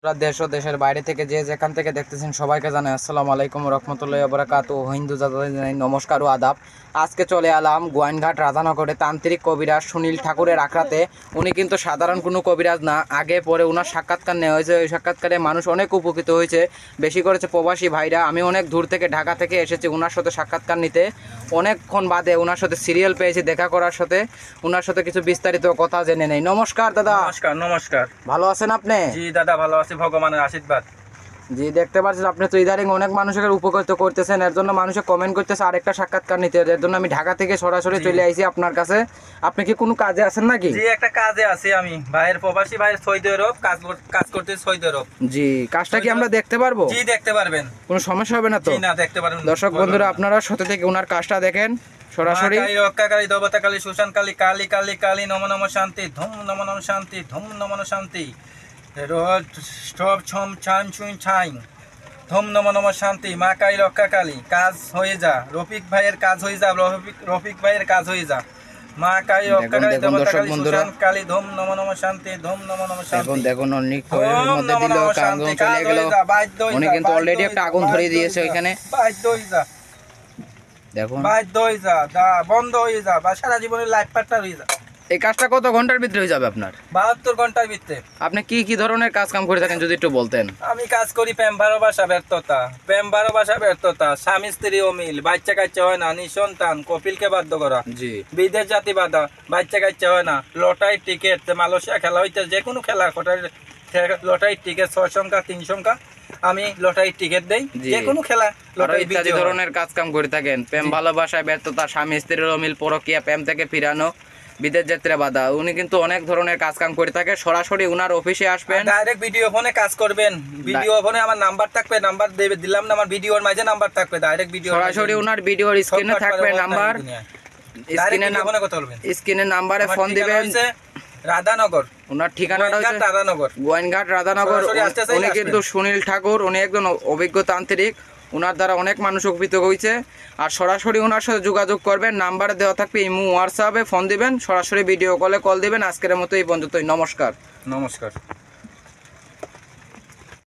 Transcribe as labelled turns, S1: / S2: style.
S1: দেশ ও দেশের বাইরে থেকে যে যেখান থেকে দেখতেছেন সবাইকে জানাই আসসালামু আলাইকুম রহমতুল্লাহি ওয়া বারাকাতুহু। হিন্দু জাতিদের জানাই নমস্কার ও আদাব। আজকে চলে এলাম গোয়াইনঘাট রাধানগরে তান্ত্রিক কবিরাজ সুনীল ঠাকুরের আখড়াতে। উনি কিন্তু সাধারণ কোনো কবিরাজ না, আগে পরে ওনার সাক্ষাৎকার নেওয়া হয়েছে। ওই সাক্ষাৎকারে মানুষ অনেক উপকৃত হয়েছে, বেশি করেছে প্রবাসী ভাইরা। আমি অনেক দূর থেকে ঢাকা থেকে এসেছি ওনার সাথে সাক্ষাৎকার নিতে। অনেকক্ষণ বাদে ওনার সাথে সিরিয়াল পেয়েছি দেখা করার সাথে, ওনার সাথে কিছু বিস্তারিত কথা জেনে নেই। নমস্কার দাদা।
S2: নমস্কার। নমস্কার।
S1: ভালো আছেন আপনি?
S2: জি দাদা ভালো আছি, ভগবানের আশীর্বাদ।
S1: জি, দেখতে পাচ্ছেন আপনি তো ইদারিং অনেক মানুষের উপকৃত করতেছেন, এর জন্য মানুষে কমেন্ট করতেছে আরেকটা সাক্ষাৎকার নিতে। এর জন্য আমি ঢাকা থেকে সরাসরি চলে আইছি আপনার কাছে। আপনি কি কোনো কাজে আছেন নাকি?
S2: জি, একটা কাজে আছি আমি। ভাইয়ের প্রবাসী ভাইয়ের সৌদি আরব কাজ করতে সৌদি আরব।
S1: জি, কাজটা কি আমরা দেখতে পারবো?
S2: জি দেখতে পারবেন,
S1: কোনো সমস্যা হবে না তো?
S2: জি না, দেখতে পারবেন।
S1: দর্শক বন্ধুরা আপনারা সাথে থেকে ওনার কাজটা দেখেন সরাসরি।
S2: মা কালী, রক্ষা কালী, দেবতা কালী, সুশান কালী, কালী কালী কালী, নম নম শান্তি, ধুম নম নম শান্তি, ধুম নম নম শান্তি, রোজ স্টপ ছম ছাম ছুঁই ছাই, ধুম নম নম শান্তি। মা কালী, রক্ষা কালী, কাজ হয়ে যা। রফিক ভাইয়ের কাজ হয়ে যা, রফিক ভাইয়ের কাজ হয়ে যা। মা কালী, রক্ষা কালী, দেবতা কালী, সুশান কালী, ধুম নম নম শান্তি, ধুম নম নম শান্তি।
S1: দেখুন অনেক মধ্যে দিল আগুন চলে গেল। উনি কিন্তু অলরেডি একটা আগুন ধরিয়ে দিয়েছে ওইখানে।
S2: বাধ্য হয়ে যা,
S1: দেখুন
S2: বাধ্য হয়ে যা, বন্ধ হয়ে যা, বা সারা জীবনের লাইফ পার্টনার হয়ে যা।
S1: এই কাজটা কত ঘন্টার ভিতরে হয়ে যাবে আপনার?
S2: 72 ঘন্টার ভিতরে।
S1: আপনি কি কি ধরনের কাজ কাম করে থাকেন যদি একটু বলতেন?
S2: আমি কাজ করি প্রেম ভালোবাসা ব্যর্থতা, প্রেম ভালোবাসা ব্যর্থতা, স্বামী স্ত্রী অমিল, বাচ্চা কাচ্চা হয় না, নিঃসন্তান, কপিলকে বাধ্য করা,
S1: জি,
S2: বিদেশ জাতি বাধা, বাচ্চা কাচ্চা হয় না, লটারি টিকিট, মালয়েশিয়া খেলা হইতে, যে কোনো খেলা লটারি টিকিট 6 সংখ্যা 3 সংখ্যা, আমি লটারি টিকিট দেই, যে কোনো খেলা লটারি
S1: ইত্যাদি ধরনের কাজ কাম করে থাকেন। প্রেম ভালোবাসায় ব্যর্থতা, স্বামী স্ত্রীর অমিল, পরকীয়া, প্রেম থেকে ফিরানো, বিদেশ যাত্রা বাধা। উনি কিন্তু অনেক ধরনের কাজ কাম করে থাকে। সরাসরি উনার অফিসে আসবেন,
S2: ডাইরেক্ট ভিডিও ফোনে কাজ করবেন। ভিডিও ফোনে আমার নাম্বার থাকবে, নাম্বার দিলাম না, আমার ভিডিওর মাঝে নাম্বার থাকবে, ডাইরেক্ট ভিডিও
S1: সরাসরি উনার ভিডিওর স্ক্রিনে থাকবে নাম্বার, স্ক্রিনে নাম্বারে ফোন দিবেন।
S2: রাধানগর
S1: ওনার ঠিকানাটা হচ্ছে
S2: রাধানগর,
S1: গোয়াইনঘাট রাধানগর। উনি কিন্তু সুনীল ঠাকুর, উনি একজন অভিজ্ঞ তান্ত্রিক। ওনার দ্বারা অনেক মানুষ উপকৃত হয়েছে। আর সরাসরি ওনার সাথে যোগাযোগ করবেন, নাম্বারে দেওয়া থাকবে, ইমো হোয়াটসঅ্যাপে ফোন দিবেন, সরাসরি ভিডিও কলে কল দিবেন। আজকের মতো এই পর্যন্তই। নমস্কার।
S2: নমস্কার।